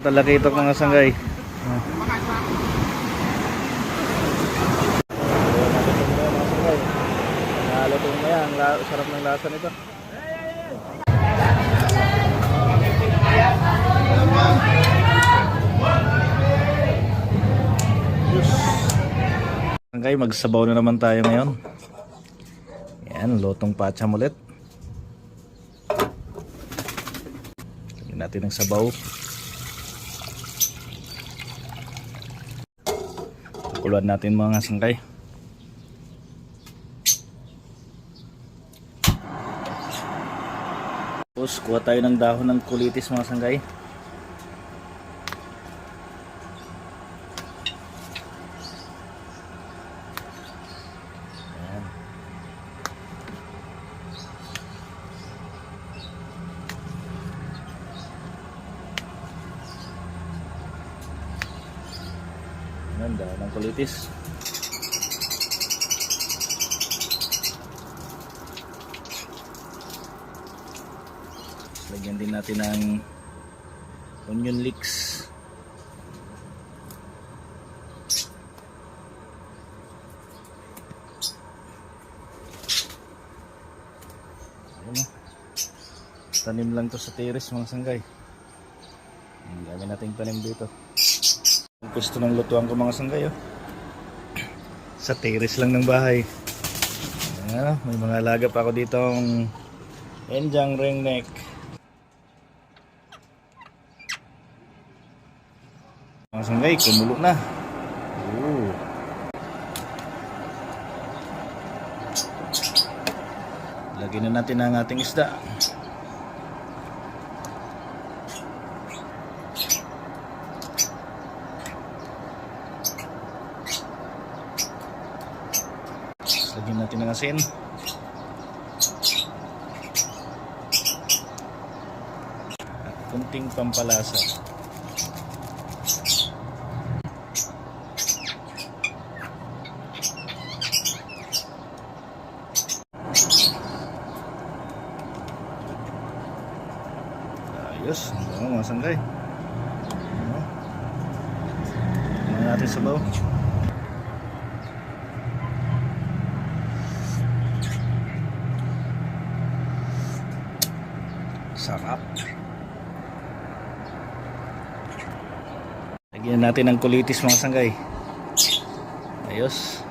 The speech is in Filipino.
Talaki ito mga sanggay. Naluto na yan. Sarap ng lasa nito. Sanggay, magsabaw na naman tayo ngayon. Yan, lutong pacham ulit. Lagyan natin ng sabaw. Kuluan natin mga sanggay. Tapos kuha tayo ng dahon ng kulitis mga sanggay. Ayan. Ayan, dahon ng kulitis. Lagyan din natin ng onion leeks. Ayan, tanim lang to sa terrace mga sanggay. Ang dami nating tanim dito. Gusto ng lutuan ko mga sanggay, oh. Sa terrace lang ng bahay. Ayan, may mga alaga pa ako ditong Enjang ringneck. Mga sanggay, kumulo na. Lagyan na natin ang ating isda. Lagyan natin ng asin. At kunting pampalasa. Ayos, ang mga sanggay. Tingnan natin sabaw. Sarap. Lagyan natin ng kulitis mga sanggay. Ayos.